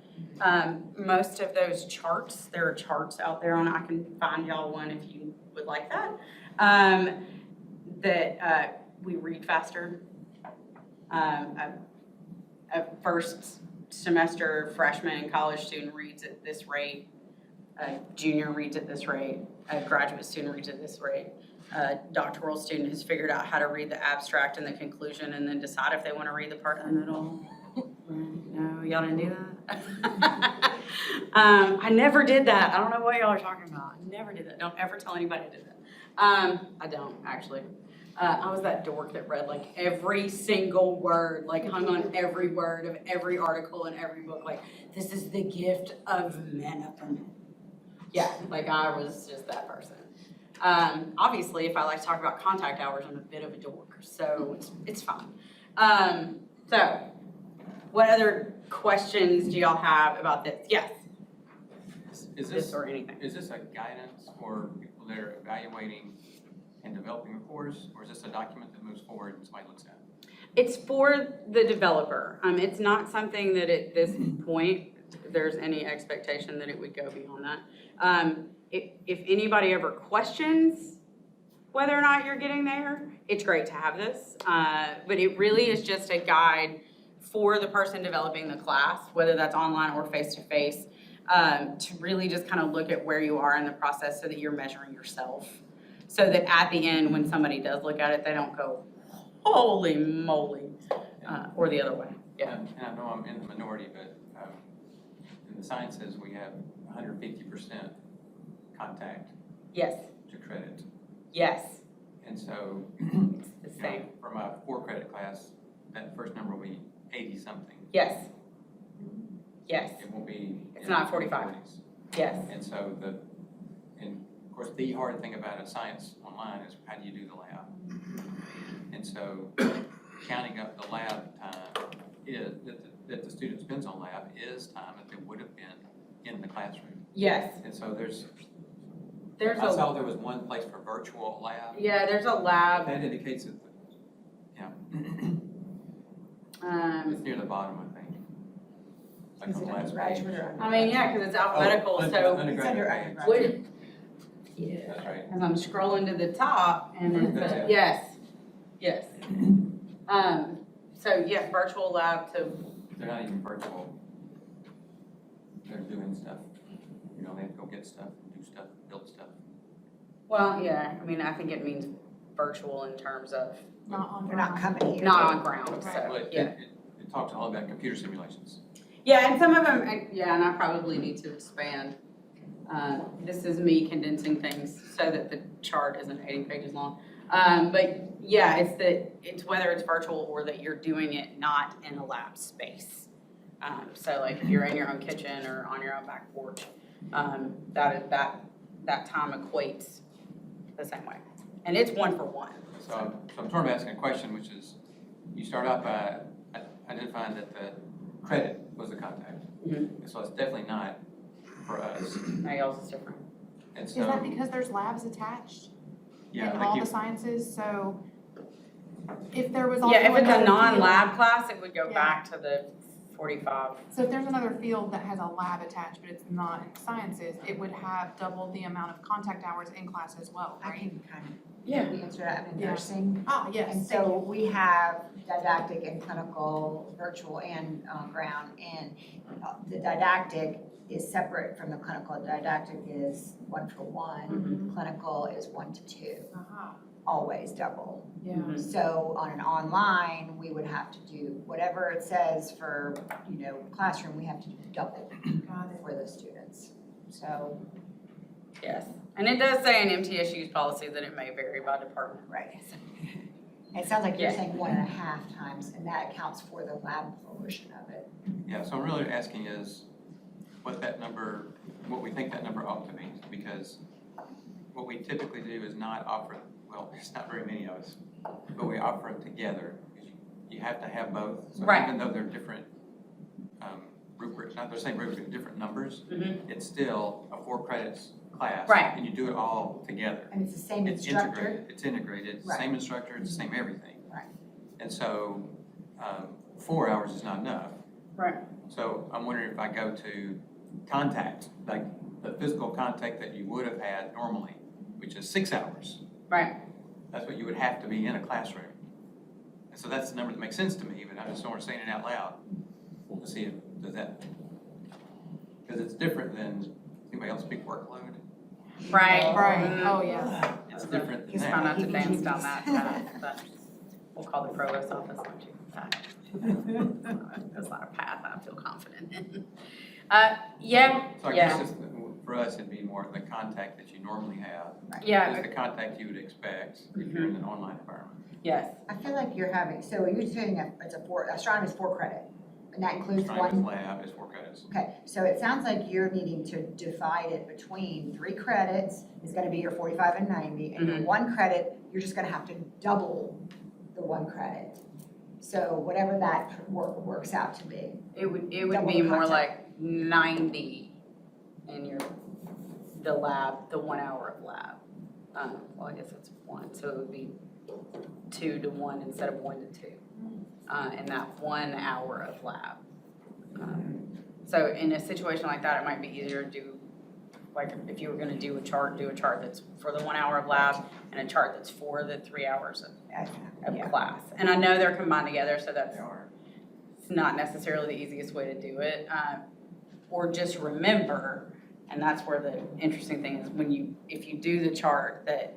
Most of those charts, there are charts out there I can find y'all one if you would like that, that we read faster. A first semester freshman college student reads at this rate. A junior reads at this rate. A graduate student reads at this rate. A doctoral student has figured out how to read the abstract and the conclusion and then decide if they want to read the part in the middle. No, y'all didn't do that? I never did that. I don't know what y'all are talking about. I never did that. Don't ever tell anybody I did that. I don't, actually. I was that dork that read like every single word, like hung on every word of every article in every book. Like, this is the gift of men upper men. Yeah, like I was just that person. Obviously, if I like to talk about contact hours, I'm a bit of a dork, so it's fine. So, what other questions do y'all have about this? Yes? Is This this, or anything? is this a guidance for people that are evaluating and developing a course, or is this a document that moves forward and somebody looks at? It's for the developer. It's not something that at this point, there's any expectation that it would go beyond that. If anybody ever questions whether or not you're getting there, it's great to have this. But it really is just a guide for the person developing the class, whether that's online or face-to-face, to really just kind of look at where you are in the process so that you're measuring yourself. So that at the end, when somebody does look at it, they don't go, holy moly, or the other way. Yeah. And I know I'm in the minority, but in the sciences, we have 150% contact Yes, to credit. yes, And so, it's the you know, same. for my 4-credit class, that first number will be 80-something. Yes. Yes, It won't be. It's not 45. 40s. yes, And so and of course, the hard thing about a science online is how do you do the lab? And so counting up the lab time that the student spends on lab is time that they would have been in the classroom. yes. And so There's I saw a, there was one place for virtual lab. yeah, there's a lab. That indicates that, yeah, it's near the bottom, I think. Like Is on it the last undergraduate page. or I mean, yeah, because it's alphabetical, Oh, so. undergraduate page. undergraduate. Would, yeah, That's right. as I'm scrolling to the top and then, That's it. yes, yes. So yeah, virtual lab to, They're not even virtual. They're doing stuff. You know, they have to go get stuff, do stuff, build stuff. well, yeah, I mean, I think it means virtual in terms of Not on They're not coming here. not on ground, Well, so, it, yeah. it talks all about computer simulations. Yeah, and some of them, yeah, and I probably need to expand. This is me condensing things so that the chart isn't 80 pages long. But yeah, it's whether it's virtual or that you're doing it not in a lab space. So like if you're in your own kitchen or on your own back porch, that time equates the same way. And it's 1-for-1. So I'm sort of asking a question, which is, you start out by identifying that the credit was the contact. Mhm. So it's definitely not for us. Now y'all's is different. And Is that so, because there's labs attached yeah, in like all you, the sciences, so if there was also Yeah, if it's a another field- non-lab class, it would go Yeah. back to the 45. So if there's another field that has a lab attached, but it's not in sciences, it would have double the amount of contact hours in class as well, I right? can kind of Yeah. answer that, I'm in Yeah. nursing. Ah, yes, And thank so you. we have didactic and clinical, virtual and ground, and the didactic is separate from the clinical. Didactic is 1-for-1, clinical is 1-to-2, Aha, always double. yeah. Mhm. So on an online, we would have to do whatever it says for, classroom, we have to do double Got it. for the students. So, Yes, and it does say in MTSU's policy that it may vary by department. right. It sounds like you're Yeah. saying 1.5 times, and that accounts for the lab portion of it. yeah, so I'm really asking is what we think that number ought to be, because what we typically do is not offer, well, there's not very many of us, but we offer them together. You have to have both, so Right. even though they're different rubrics, not the same rubrics, but different numbers, Mhm. it's still a 4 credits class. Right. And you do it all together. And it's the same It's instructor. integrated, it's integrated, it's the same instructor, it's the same everything. Right. And so, 4 hours is not enough. Right. So I'm wondering if I go to contact, like the physical contact that you would have had normally, which is 6 hours. Right. That's what you would have to be in a classroom. And so that's the number that makes sense to me, but I just don't want to say it out loud. Let's see, does that, because it's different than, anybody else speak workload? Right. Right, Mhm. oh, yeah. It's different than Just try that. not to dance down that path, but we'll call the provost office on you. That's not a path I feel confident in. Yeah, So I guess just, for us, it'd be more the contact that you normally have. yeah, Is the contact you would expect if you're in an online environment. yes. I feel like you're having, so you're saying astronomy is 4 credit, and that includes Astronomy one. lab is 4 credits. Okay, so it sounds like you're needing to divide it between 3 credits is gonna be your 45 and 90, and your 1 credit, you're just gonna have to double the 1 credit. So whatever that works out to be. It would Double be the more content. like 90 in the lab, the 1 hour of lab. Well, I guess it's 1, so it would be 2-to-1 instead of 1-to-2. In that 1 hour of lab. So in a situation like that, it might be easier to do, like if you were gonna do a chart that's for the 1 hour of lab and a chart that's for the 3 hours of Yeah. class. And I know they're combined together, so that's They are. it's not necessarily the easiest way to do it. Or just remember, and that's where the interesting thing is, if you do the chart, that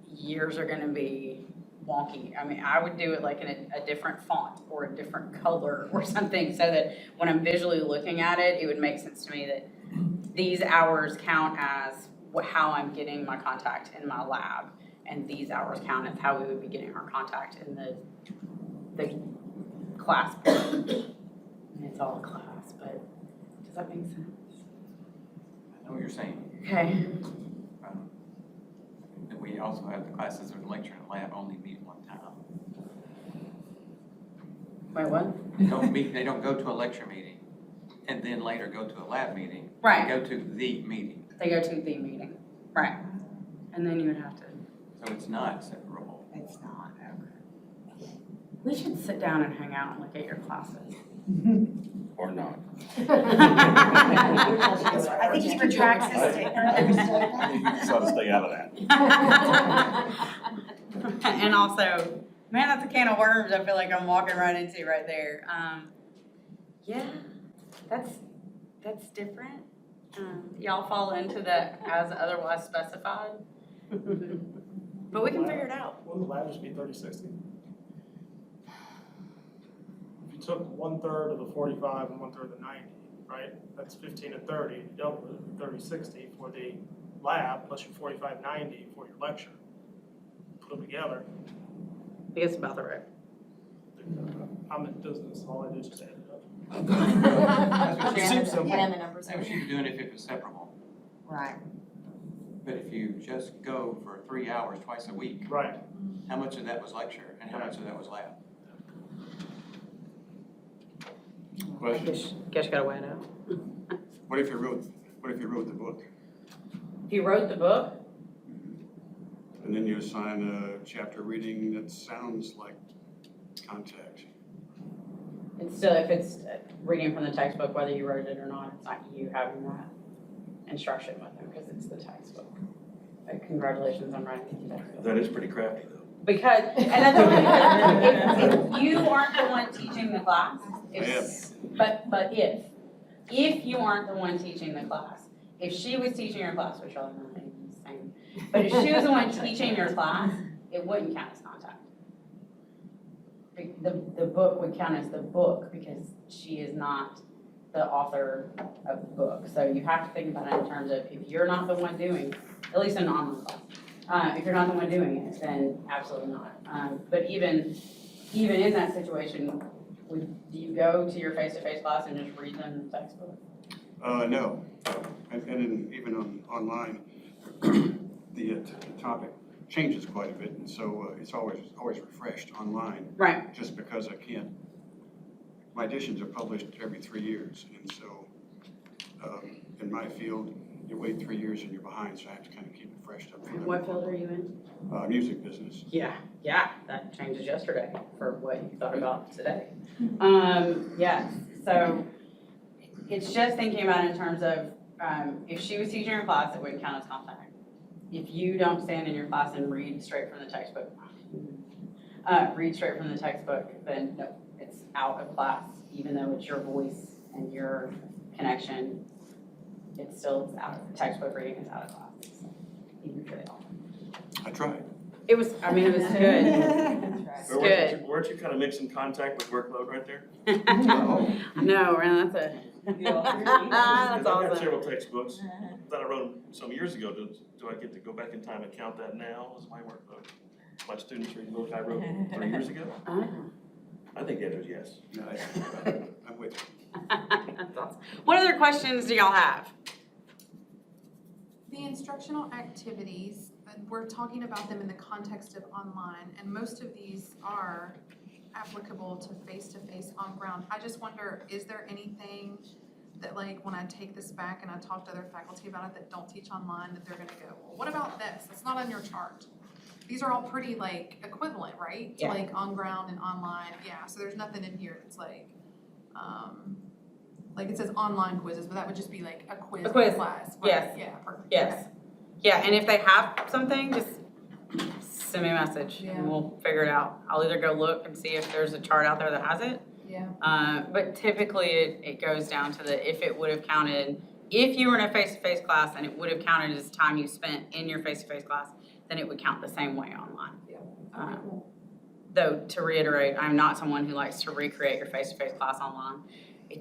years are gonna be wonky. I mean, I would do it like in a different font or a different color or something, so that when I'm visually looking at it, it would make sense to me that these hours count as how I'm getting my contact in my lab, and these hours count as how we would be getting our contact in the class. I mean, it's all a class, but does that make sense? I know what you're saying. Okay. And we also have the classes of lecture and lab only meet 1 time. Wait, what? They don't go to a lecture meeting and then later go to a lab meeting. Right. They go to the meeting. They go to the meeting, right? And then you would have to. So it's not separable. It's not, okay. We should sit down and hang out and look at your classes. Or not. I think he retracts his statement. You sort of stay out of that. And also, man, that's a can of worms I feel like I'm walking right into right there. Yeah, that's different. Y'all fall into the as otherwise specified. But we can figure it out. Wouldn't the lab just be 30/60? If you took 1/3 of the 45 and 1/3 of the 90, right? That's 15 and 30, you double it, 30/60 for the lab, plus your 45/90 for your lecture. Put them together, I guess about the right. I'm in business, all I do is just add it up. That's what It seems simple. the numbers. That's what you're doing if it was separable. Right. But if you just go for 3 hours twice a week, Right. how much of that was lecture and how much of that was lab? Question, Guess you gotta weigh it out. what if you're real, What if you wrote the book, If you wrote the book, and then you assign a chapter reading that sounds like contact? it's still, if it's reading from the textbook, whether you wrote it or not, it's not you having that instruction with them, because it's the textbook. Like, congratulations on writing the textbook. That is pretty crafty though. Because, and that's only because if you aren't the one teaching the class, but if you aren't the one teaching the class, if she was teaching your class, which y'all are not even the same, but if she was the one teaching your class, it wouldn't count as contact. The book would count as the book because she is not the author of the book. So you have to think about it in terms of, if you're not the one doing, at least in an online class, if you're not the one doing it, then absolutely not. But even in that situation, do you go to your face-to-face class and just read them the textbook? No, and even online, the topic changes quite a bit, and so it's always refreshed online. Right. Just because I can't, my editions are published every 3 years, and so in my field, you wait 3 years and you're behind, so I have to kind of keep it fresh up. What field are you in? Music business. Yeah, that changes yesterday for what you thought about today. Yes, so it's just thinking about it in terms of, if she was teaching her class, it wouldn't count as contact. If you don't stand in your class and read straight from the textbook, then no, it's out of class, even though it's your voice and your connection, it's out of, textbook reading is out of class, so, even for the all. I tried. It was good. It's Or good. weren't you kind of mixing contact with workload right there? No, man, that's I've got awesome. several textbooks that I wrote some years ago. Do I get to go back in time and count that now as my workload? My students read the book I wrote 3 years ago? Oh. I think the answer is yes. No, I'm with you. That's awesome. What other questions do y'all have? The instructional activities, we're talking about them in the context of online, and most of these are applicable to face-to-face on ground. I just wonder, is there anything that, like, when I take this back and I talk to other faculty about it that don't teach online, that they're gonna go, well, what about this? It's not on your chart. These are all pretty, like, equivalent, right? Yeah. To, like, on ground and online, yeah, so there's nothing in here that's like it says online quizzes, but that would just be like a quiz class. Right? Yes. Yeah, perfect. Yes. Okay. Yeah, and if they have something, just send me a message Yeah. and we'll figure it out. I'll either go look and see if there's a chart out there that has it. Yeah. But typically it goes down to if it would have counted, if you were in a face-to-face class and it would have counted as time you spent in your face-to-face class, then it would count the same way online. Yeah. Though, to reiterate, I'm not someone who likes to recreate your face-to-face class online.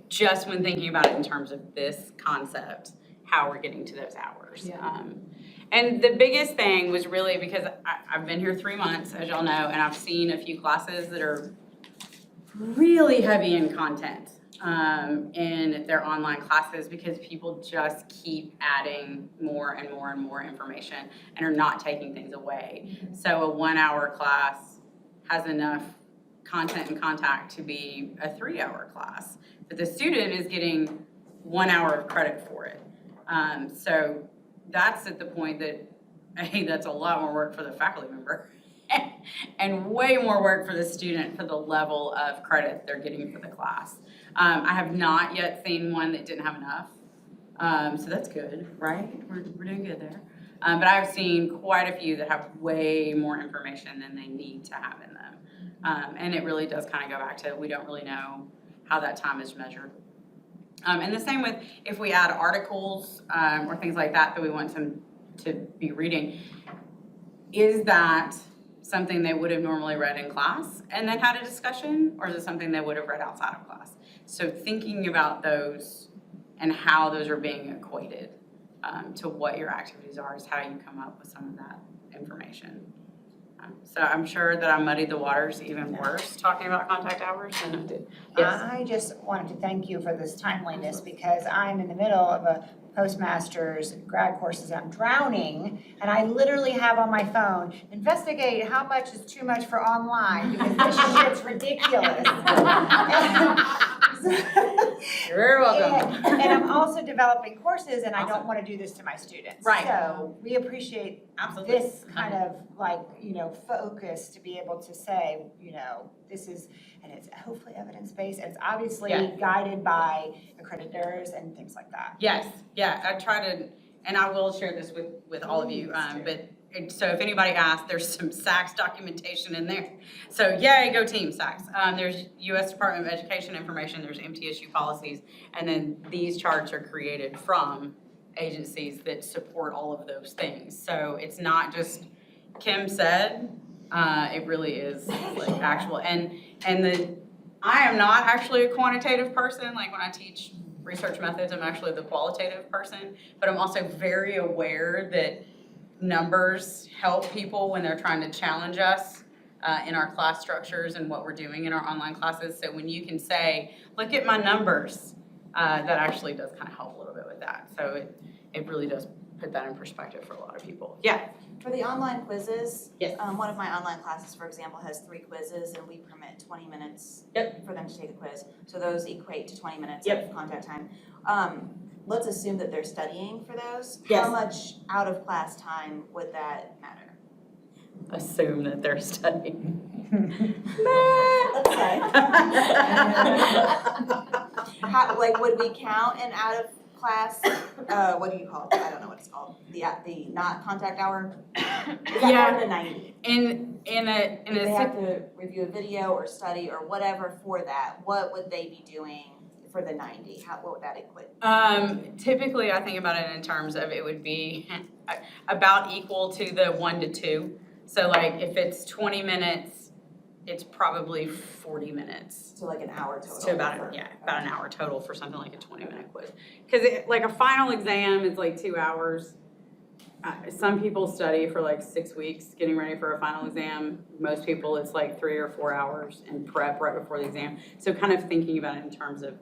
Just when thinking about it in terms of this concept, how we're getting to those hours. Yeah. And the biggest thing was really because I've been here 3 months, as y'all know, and I've seen a few classes that are really heavy in content in their online classes because people just keep adding more and more and more information and are not taking things away. So a 1 hour class has enough content and contact to be a 3 hour class, but the student is getting 1 hour of credit for it. So that's at the point that, hey, that's a lot more work for the faculty member and way more work for the student for the level of credit they're getting for the class. I have not yet seen one that didn't have enough, so that's good, right? We're doing good there. But I've seen quite a few that have way more information than they need to have in them. And it really does kind of go back to, we don't really know how that time is measured. And the same with if we add articles or things like that that we want them to be reading, is that something they would have normally read in class and then had a discussion, or is it something they would have read outside of class? So thinking about those and how those are being equated to what your activities are is how you come up with some of that information. So I'm sure that I muddied the waters even worse talking about contact hours than I did. Yes. I just wanted to thank you for this timeliness because I'm in the middle of a postmaster's grad courses. I'm drowning, and I literally have on my phone, investigate how much is too much for online because this shit's ridiculous. You're very welcome. And I'm also developing courses and I don't wanna do this to my students. Right. So we appreciate Absolutely. this kind of like, focus to be able to say, this is, and it's hopefully evidence-based, and it's obviously Yeah. guided by accreditors and things like that. Yes, yeah, I try to, and I will share this with all of you, so if anybody asks, there's some SACS documentation in there. So yay, go team SACS. There's US Department of Education information, there's MTSU policies, and then these charts are created from agencies that support all of those things. So it's not just Kim said, it really is like actual, I am not actually a quantitative person, like when I teach research methods, I'm actually the qualitative person, but I'm also very aware that numbers help people when they're trying to challenge us in our class structures and what we're doing in our online classes. So when you can say, look at my numbers, that actually does kind of help a little bit with that. So it really does put that in perspective for a lot of people. Yeah. For the online quizzes, Yes. one of my online classes, for example, has 3 quizzes and we permit 20 minutes for them to take a quiz. So those equate to 20 minutes of contact time. Let's assume that they're studying for those. Yes. How much out of class time would that matter? Assume that they're studying. Let's say. How, would we count an out of class, what do you call it? I don't know what it's called. The not contact hour? Is that more than 90? In If they a have to review a video or study or whatever for that, what would they be doing for the 90? What would that equate? typically I think about it in terms of it would be about equal to the 1 to 2. So like if it's 20 minutes, it's probably 40 minutes. So like an hour total? So about an hour total for something like a 20-minute quiz. Because like a final exam is like 2 hours. Some people study for like 6 weeks getting ready for a final exam. Most people it's like 3 or 4 hours in prep right before the exam. So kind of thinking about it in terms of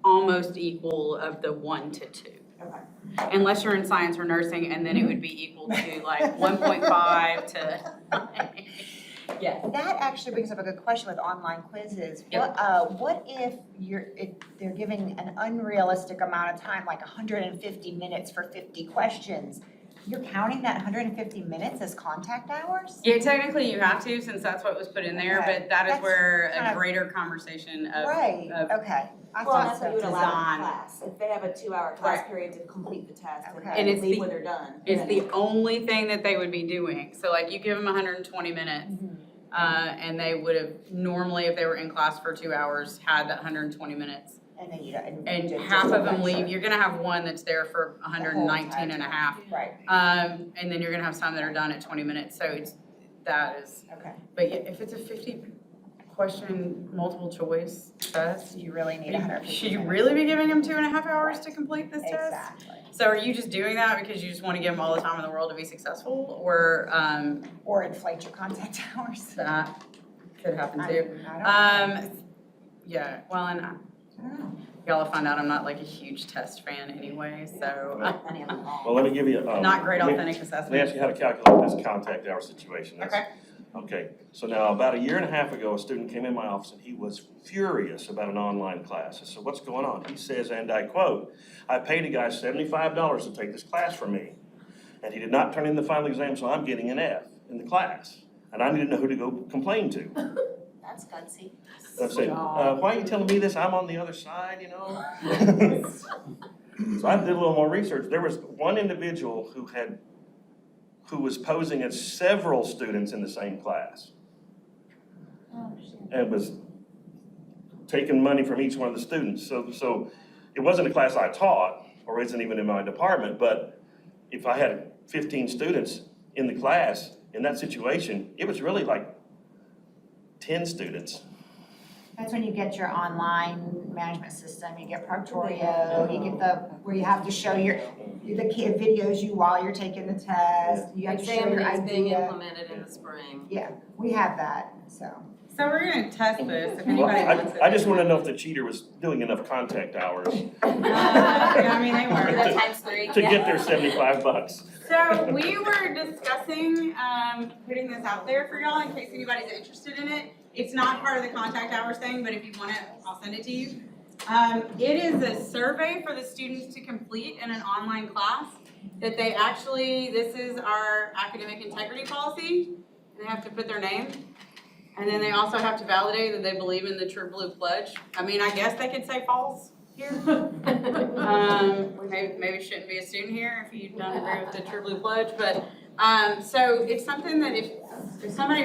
almost equal of the 1 to 2. Okay. Unless you're in science or nursing, and then it would be equal to like 1.5 to. Yeah. That actually brings up a good question with online quizzes. Yep. What if they're giving an unrealistic amount of time, like 150 minutes for 50 questions? You're counting that 150 minutes as contact hours? Yeah, technically you have to, since that's what was put in there, Okay. but that is That's where kind a of- greater conversation of. Right, of- okay. I Well, thought that's what you so. would allow Design. in class. If they have a 2-hour class Right. period to complete the test Okay. and And then it's leave the- when they're done. It's then- the only thing that they would be doing. So like you give them 120 minutes, and they would have normally, if they were in class for 2 hours, had that 120 minutes. And then you don't. And just half a of them lecture. leave. You're gonna have one that's there for 119 and a half. Right, And then you're gonna have some that are done at 20 minutes. So that is, okay. but yeah, if it's a 50 question multiple choice test, You really need 150 should you minutes. really be giving them 2.5 hours to complete this test? Exactly. So are you just doing that because you just want to give them all the time in the world to be successful, or Or inflate your contact hours. that could happen too? I don't know. Yeah, well, and I don't know. y'all will find out I'm not like a huge test fan anyway, so Many of them all. Well, let me give you, not great let me authentic ask assessment. you how to calculate this contact hour situation. That's- Okay. Okay, so now about a year and a half ago, a student came in my office and he was furious about an online class. I said, what's going on? He says, and I quote, I paid a guy $75 to take this class from me. And he did not turn in the final exam, so I'm getting an F in the class. And I need to know who to go complain to. That's gutsy. I said, why are you telling me this? I'm on the other side, you know? So I did a little more research. There was one individual who was posing as several students in the same class. And was taking money from each one of the students. So it wasn't a class I taught, or isn't even in my department, but if I had 15 students in the class, in that situation, it was really like 10 students. That's when you get your online management system, you get Proctorio, you get where you have to show the kid videos while you're taking the test, you have to show your Exam is being idea. implemented in the spring. Yeah, we have that, so. So we're gonna test this, if Well, anybody wants it. I just want to know if the cheater was doing enough contact hours I mean, they were. That times 3. to get their $75. So we were discussing, putting this out there for y'all in case anybody's interested in it. It's not part of the contact hours thing, but if you want it, I'll send it to you. It is a survey for the students to complete in an online class that they actually, this is our academic integrity policy. They have to put their name. And then they also have to validate that they believe in the True Blue Pledge. I mean, I guess they could say false here. Maybe shouldn't be a student here if you don't agree with the True Blue Pledge, but, so it's something that if somebody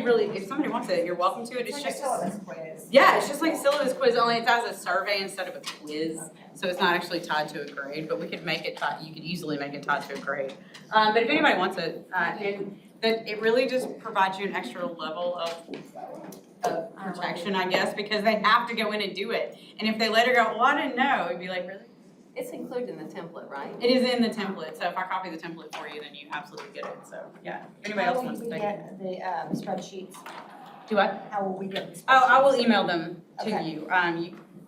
wants it, you're welcome to it. It's It's like a just. syllabus quiz. Yeah, it's just like a syllabus quiz, only it's as a survey instead of a quiz. So it's not actually tied to a grade, but we could make it tied, you could easily make it tied to a grade. But if anybody wants it, and that it really just provides you an extra level of protection, I guess, because they have to go in and do it. And if they later go, well, I didn't know, it'd be like, really? It's included in the template, right? It is in the template, so if I copy the template for you, then you absolutely get it, so, yeah. If anybody else wants to How will take we it. get the spreadsheets? Do what? How will we get the spreadsheets? Oh, I will email them to Okay. you.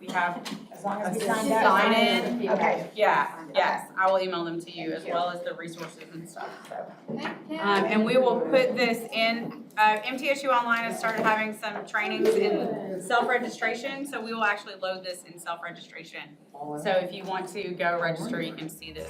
We have, As long as we a sign up. sign in. Okay. yeah, yes, I will email them to you as well as the resources and stuff, so. And we will put this in, MTSU Online has started having some trainings in self-registration, so we will actually load this in self-registration. So if you want to go register, you can see this.